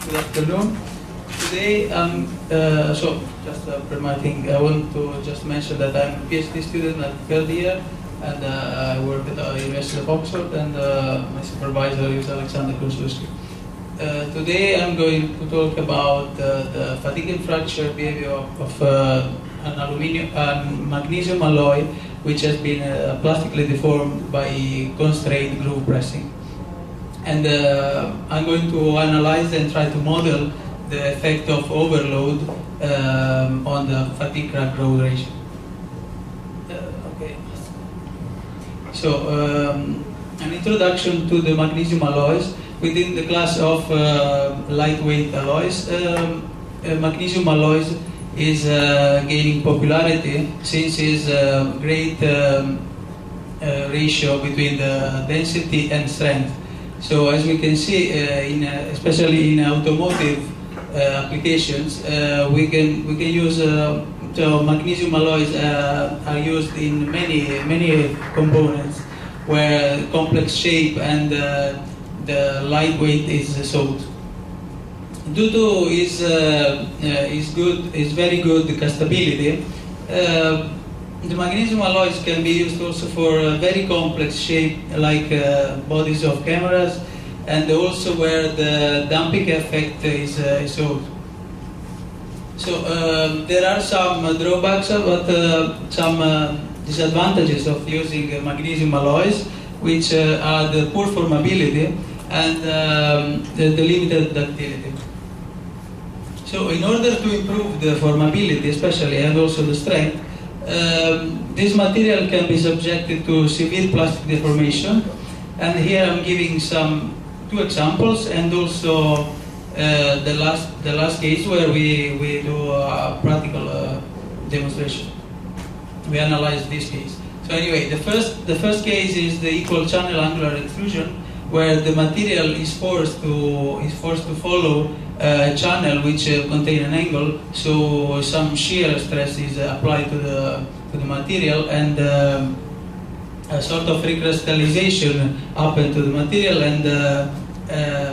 Good afternoon. Today, just permitting, I want to just mention that I'm a PhD student at third year, and I work at the University of Oxford, and my supervisor is Alexander Krusluski. Today, I'm going to talk about the fatigue and fracture behavior of an magnesium alloy, which has been plastically deformed by constrained groove pressing. And I'm going to analyze and try to model the effect of overload on the fatigue crack growth ratio. Okay. So, an introduction to the magnesium alloys. Within the class of lightweight alloys, magnesium alloys is gaining popularity since its great ratio between the density and strength. So as we can see, especially in automotive applications, we can use so magnesium alloys are used in many components where complex shape and the lightweight is sought. Due to its very good castability, the magnesium alloys can be used also for very complex shape like bodies of cameras, and also where the damping effect is sought. So there are some drawbacks, but some disadvantages of using magnesium alloys, which are the poor formability and the limited ductility. So in order to improve the formability especially, and also the strength, this material can be subjected to severe plastic deformation, and here I'm giving two examples, and also the last case where we do a practical demonstration. We analyze this case. So anyway, the first case is the equal channel angular extrusion, where the material is forced to follow a channel which contain an angle, so some shear stress is applied to the material, and a sort of recrystallization happened to the material, and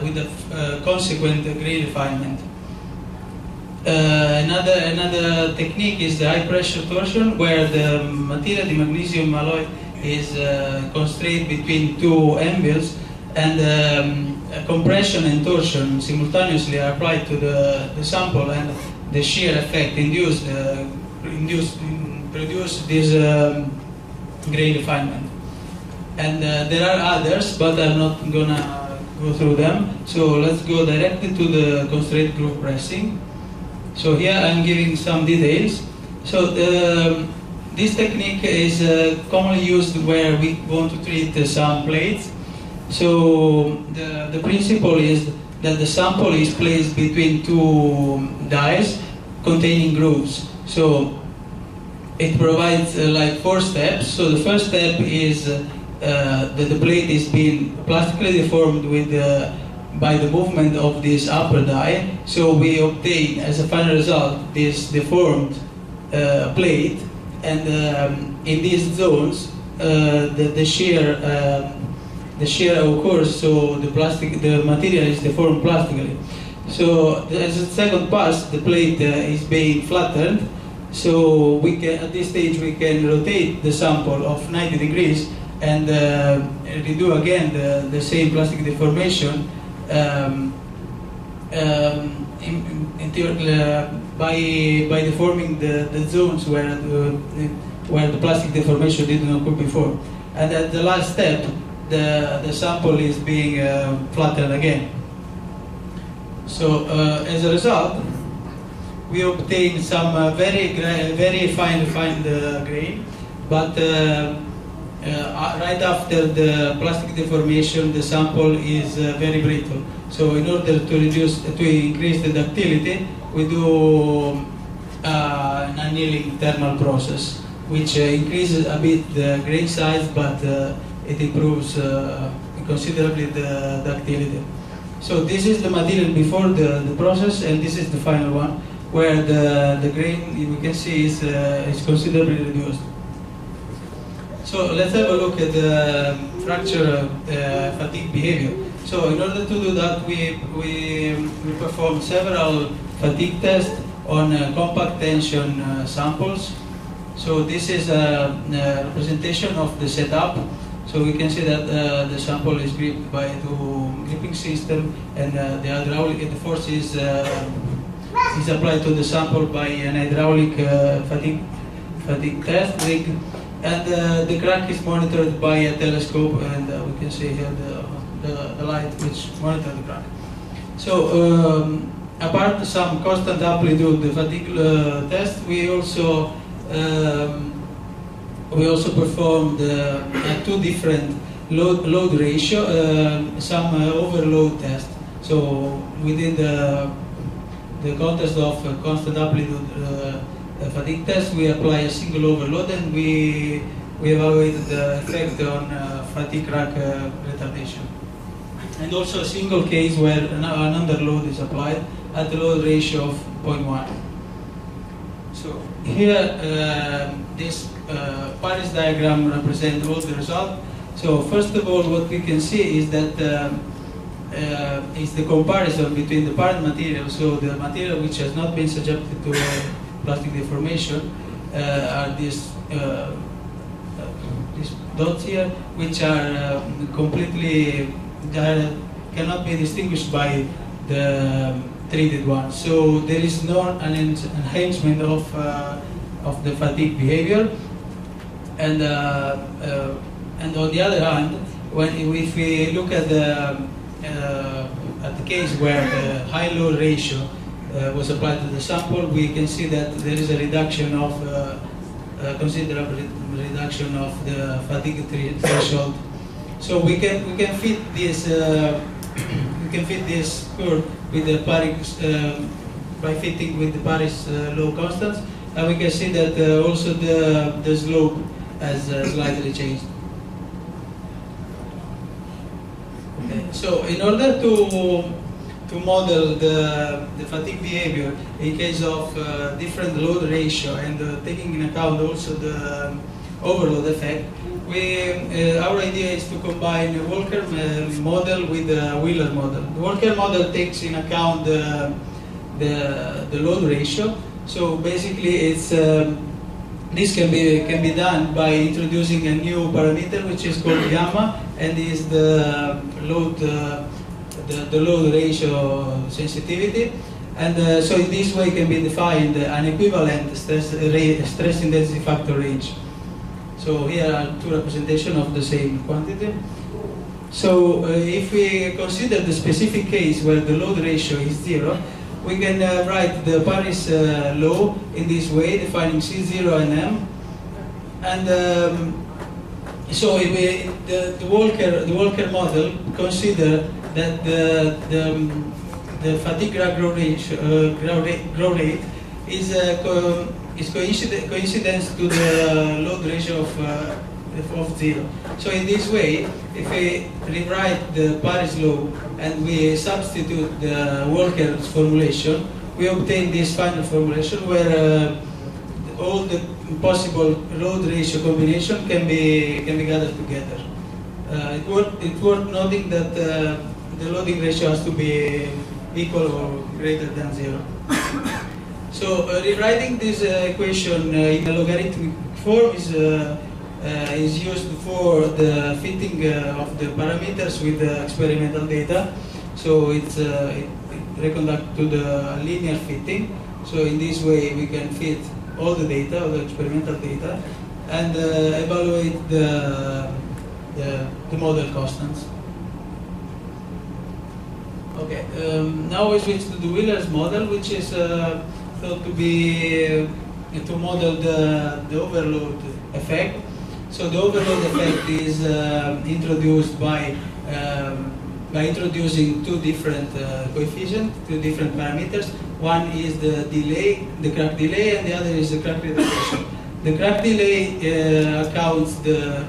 with a consequent grain refinement. Another technique is the high pressure torsion, where the material, the magnesium alloy, is constrained between two anvils, and compression and torsion simultaneously are applied to the sample, and the shear effect produce this grain refinement. And there are others, but I'm not gonna go through them. So let's go directly to the constrained groove pressing. So here I'm giving some details. So this technique is commonly used where we want to treat some plates. So the principle is that the sample is placed between two dies containing grooves. So it provides like 4 steps. So the first step is that the plate is being plastically deformed by the movement of this upper die. So we obtain as a final result this deformed plate, and in these zones the shear occurs, so the material is deformed plastically. So as a second pass, the plate is being flattened. So we can, at this stage, we can rotate the sample of 90 degrees and redo again the same plastic deformation by deforming the zones where the plastic deformation didn't occur before. And at the last step, the sample is being flattened again. So as a result, we obtain some very fine grain, but right after the plastic deformation, the sample is very brittle. So in order to increase the ductility, we do an annealing thermal process, which increases a bit the grain size, but it improves considerably the ductility. So this is the material before the process, and this is the final one, where the grain, you can see, is considerably reduced. So let's have a look at the fracture fatigue behavior. So in order to do that, we perform several fatigue tests on compact tension samples. So this is a representation of the setup. So we can see that the sample is gripped by two gripping system, and the hydraulic, the force is applied to the sample by an hydraulic fatigue test rig, and the crack is monitored by a telescope, and we can see here the light which monitors the crack. So apart from some constant amplitude fatigue test, we also performed two different load ratio, some overload test. So within the context of constant amplitude fatigue test, we apply a single overload, and we evaluated the effect on fatigue crack retardation. And also a single case where an underload is applied at a load ratio of 0.1. So here, this Paris diagram represents all the results. So first of all, what we can see is that is the comparison between the parent material, so the material which has not been subjected to plastic deformation, are these dots here, which are completely cannot be distinguished by the treated one. So there is no enhancement of the fatigue behavior, and on the other hand, if we look at the case where the high load ratio was applied to the sample, we can see that there is a reduction of considerable reduction of the fatigue threshold. So we can fit this curve with the Paris by fitting with the Paris law constants, and we can see that also the slope has slightly changed. Okay. So in order to model the fatigue behavior in case of different load ratio and taking in account also the overload effect, our idea is to combine a Walker model with a Wheeler model. The Walker model takes in account the load ratio. So basically, it's this can be done by introducing a new parameter which is called gamma, and is the load ratio sensitivity. And so in this way can be defined an equivalent stress intensity factor range. So here are two representations of the same quantity. So if we consider the specific case where the load ratio is 0, we can write the Paris law in this way, defining C0 and M. And so if the Walker model consider that the fatigue growth rate is coincidence to the load ratio of 0. So in this way, if we rewrite the Paris law and we substitute the Walker's formulation, we obtain this final formulation where all the possible load ratio combination can be gathered together. It's worth noting that the loading ratio has to be equal or greater than 0. So rewriting this equation in a logarithmic form is used for the fitting of the parameters with the experimental data. So it reconduct to the linear fitting. So in this way we can fit all the data, all the experimental data, and evaluate the model constants. Okay, now we switch to the Wheeler's model, which is thought to be to model the overload effect. So the overload effect is introduced by introducing two different coefficients, two different parameters. One is the delay, the crack delay, and the other is the crack retardation. The crack delay accounts the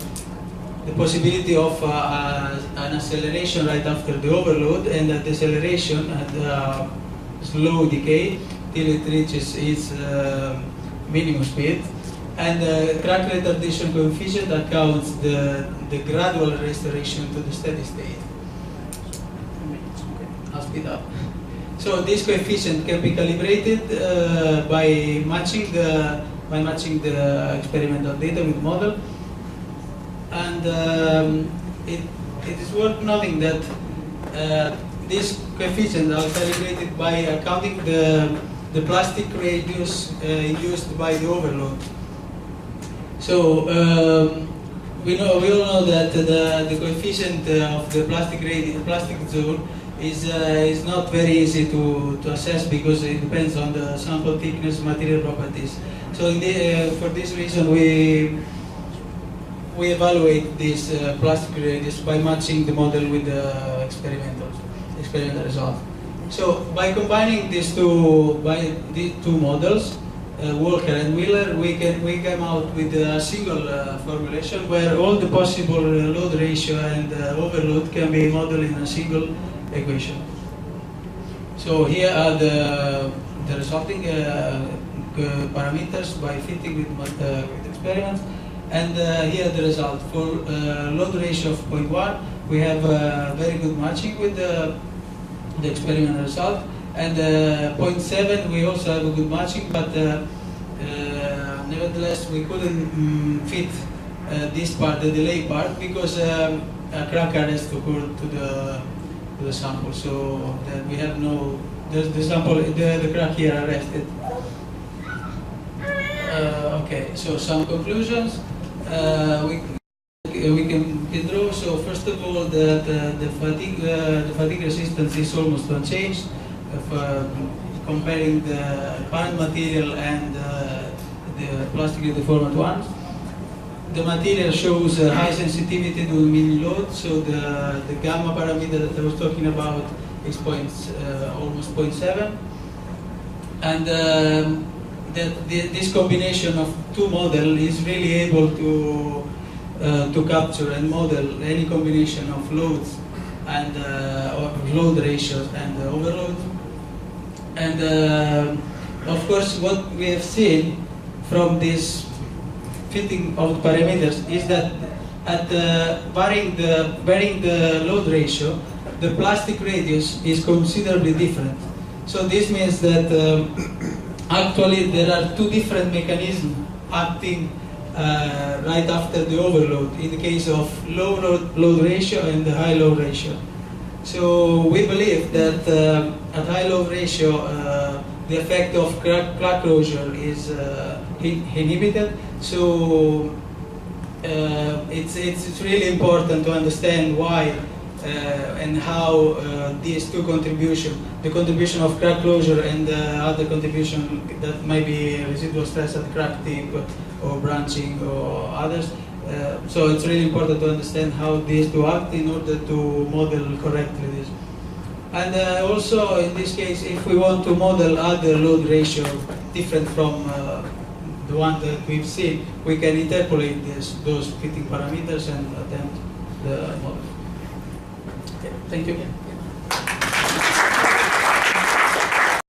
possibility of an acceleration right after the overload, and a deceleration at slow decay till it reaches its minimum speed. And the crack retardation coefficient accounts the gradual restoration to the steady state. speed up. So this coefficient can be calibrated by matching the experimental data with model, and it is worth noting that these coefficients are calibrated by accounting the plastic radius induced by the overload. So we all know that the coefficient of the plastic zone is not very easy to assess because it depends on the sample thickness, material properties. So for this reason, we evaluate this plastic radius by matching the model with the experimental result. So by combining these two models, Walker and Wheeler, we came out with a single formulation where all the possible load ratio and overload can be modeled in a single equation. So here are the resulting parameters by fitting with experiments, and here the result for load ratio of 0.1. We have very good matching with the experimental result, and 0.7 we also have a good matching, but nevertheless we couldn't fit this part, the delay part, because a crack arrest occurred to the sample, so that we have no, the sample, the crack here arrested. Okay, so some conclusions we can draw. So first of all, the fatigue resistance is almost unchanged. Comparing the parent material and the plastically deformed ones. The material shows high sensitivity to mean load, so the gamma parameter that I was talking about is almost 0.7. And this combination of two models is really able to capture and model any combination of loads and load ratios and overload. And of course, what we have seen from this fitting of parameters is that at varying the load ratio, the plastic radius is considerably different. So this means that actually there are two different mechanisms acting right after the overload in the case of low load ratio and the high load ratio. So we believe that at high load ratio the effect of crack closure is inhibited. So it's really important to understand why and how these two contributions, the contribution of crack closure and the other contribution that might be residual stress at crack tip or branching or others. So it's really important to understand how these two act in order to model correctly this. And also in this case, if we want to model other load ratio different from the one that we've seen, we can interpolate those fitting parameters and attempt the model. Okay, thank you.